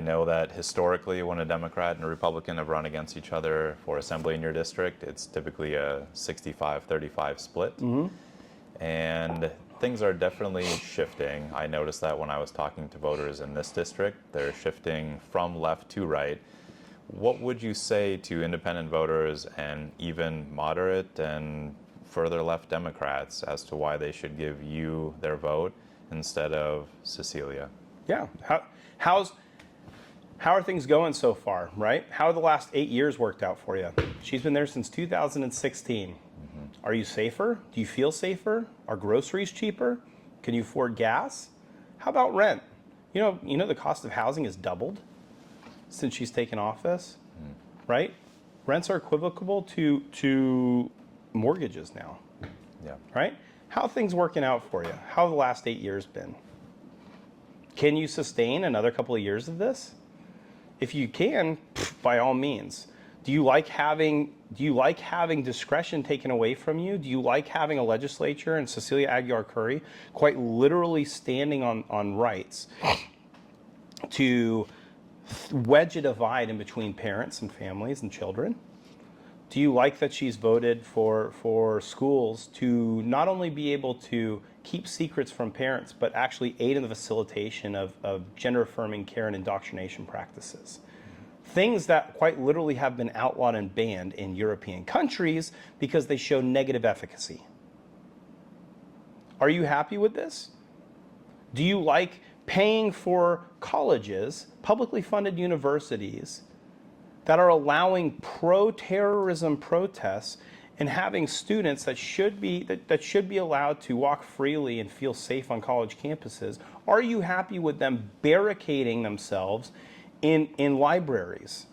know that historically when a Democrat and a Republican have run against each other for assembly in your district, it's typically a 65-35 split. And things are definitely shifting. I noticed that when I was talking to voters in this district, they're shifting from left to right. What would you say to independent voters and even moderate and further left Democrats as to why they should give you their vote instead of Cecilia? Yeah. How are things going so far, right? How have the last 8 years worked out for you? She's been there since 2016. Are you safer? Do you feel safer? Are groceries cheaper? Can you afford gas? How about rent? You know the cost of housing has doubled since she's taken office, right? Rents are equivocal to mortgages now, right? How are things working out for you? How have the last 8 years been? Can you sustain another couple of years of this? If you can, by all means. Do you like having discretion taken away from you? Do you like having a legislature and Cecilia Aguiar-Curry quite literally standing on rights to wedge a divide in between parents and families and children? Do you like that she's voted for schools to not only be able to keep secrets from parents, but actually aid in the facilitation of gender-affirming care and indoctrination practices? Things that quite literally have been outlawed and banned in European countries because they show negative efficacy. Are you happy with this? Do you like paying for colleges, publicly funded universities, that are allowing pro-terrorism protests and having students that should be allowed to walk freely and feel safe on college campuses? Are you happy with them barricading themselves in libraries?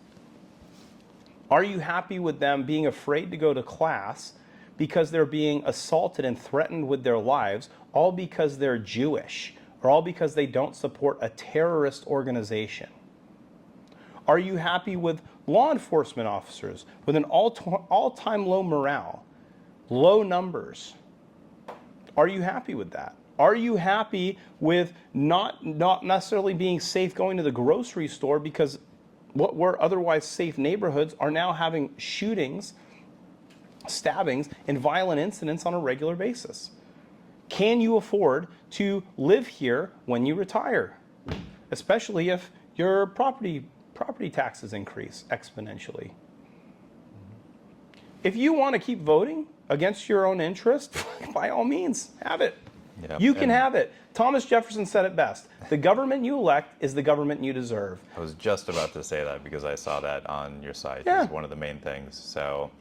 Are you happy with them being afraid to go to class because they're being assaulted and threatened with their lives, all because they're Jewish or all because they don't support a terrorist organization? Are you happy with law enforcement officers with an all-time low morale, low numbers? Are you happy with that? Are you happy with not necessarily being safe going to the grocery store because what were otherwise safe neighborhoods are now having shootings, stabbings, and violent incidents on a regular basis? Can you afford to live here when you retire, especially if your property taxes increase exponentially? If you want to keep voting against your own interest, by all means, have it. Yep. You can have it. Thomas Jefferson said it best. The government you elect is the government you deserve. I was just about to say that because I saw that on your site. Yeah. It's one of the main things. So,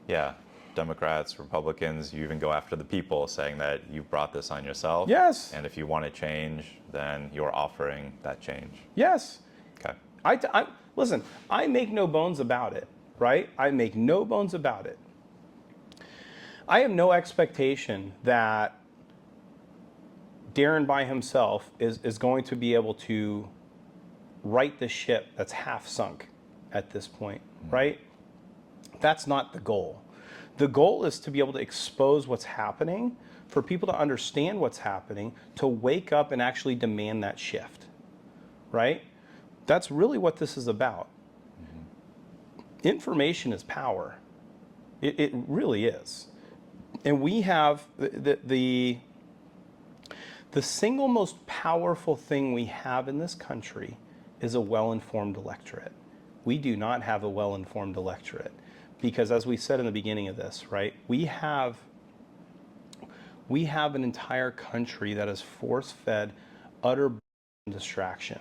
yeah, Democrats, Republicans, you even go after the people saying that you brought this on yourself. Yes. And if you want to change, then you're offering that change. Yes. Okay. Listen, I make no bones about it, right? I make no bones about it. I have no expectation that Darren by himself is going to be able to right the ship that's half sunk at this point, right? That's not the goal. The goal is to be able to expose what's happening, for people to understand what's happening, to wake up and actually demand that shift, right? That's really what this is about. Information is power. It really is. And we have the single most powerful thing we have in this country is a well-informed electorate. We do not have a well-informed electorate because, as we said in the beginning of this, right, we have an entire country that is force-fed utter distraction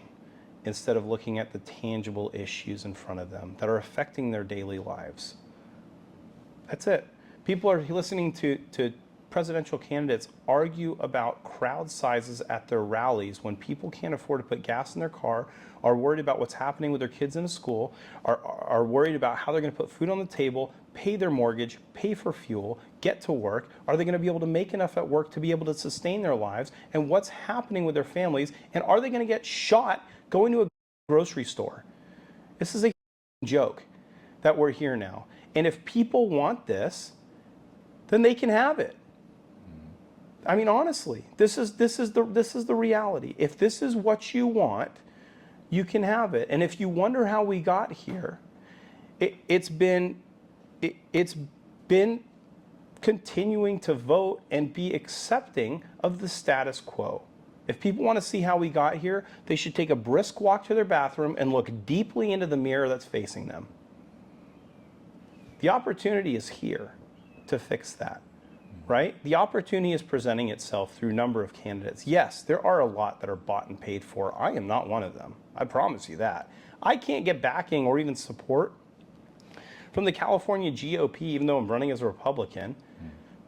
instead of looking at the tangible issues in front of them that are affecting their daily lives. That's it. People are listening to presidential candidates argue about crowd sizes at their rallies when people can't afford to put gas in their car, are worried about what's happening with their kids in a school, are worried about how they're going to put food on the table, pay their mortgage, pay for fuel, get to work. Are they going to be able to make enough at work to be able to sustain their lives? And what's happening with their families? And are they going to get shot going to a grocery store? This is a joke that we're here now. And if people want this, then they can have it. I mean, honestly, this is the reality. If this is what you want, you can have it. And if you wonder how we got here, it's been continuing to vote and be accepting of the status quo. If people want to see how we got here, they should take a brisk walk to their bathroom and look deeply into the mirror that's facing them. The opportunity is here to fix that, right? The opportunity is presenting itself through a number of candidates. Yes, there are a lot that are bought and paid for. I am not one of them. I promise you that. I can't get backing or even support from the California GOP, even though I'm running as a Republican,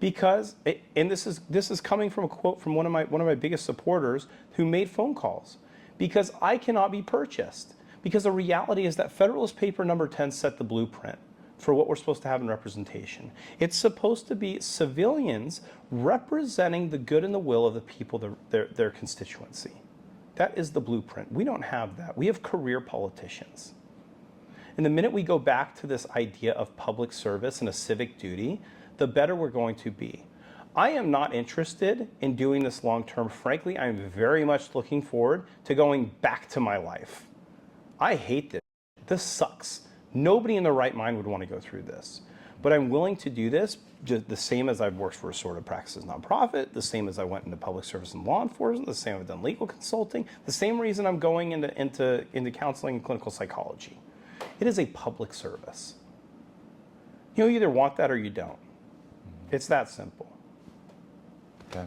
because, and this is coming from a quote from one of my biggest supporters who made phone calls, because I cannot be purchased. Because the reality is that Federalist Paper number 10 set the blueprint for what we're supposed to have in representation. It's supposed to be civilians representing the good and the will of the people, their constituency. That is the blueprint. We don't have that. We have career politicians. And the minute we go back to this idea of public service and a civic duty, the better we're going to be. I am not interested in doing this long term. Frankly, I'm very much looking forward to going back to my life. I hate this. This sucks. Nobody in their right mind would want to go through this. But I'm willing to do this just the same as I've worked for a sort of practices nonprofit, the same as I went into public service and law enforcement, the same I've done legal consulting, the same reason I'm going into counseling and clinical psychology. It is a public service. You either want that or you don't. It's that simple. Okay.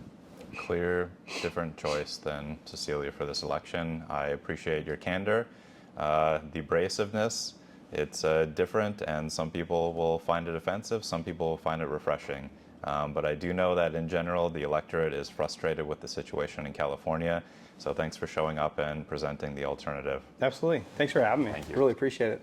Clear, different choice than Cecilia for this election. I appreciate your candor, the abrasiveness. It's different, and some people will find it offensive. Some people will find it refreshing. But I do know that in general, the electorate is frustrated with the situation in California. So thanks for showing up and presenting the alternative. Absolutely. Thanks for having me. Thank you. Really appreciate it.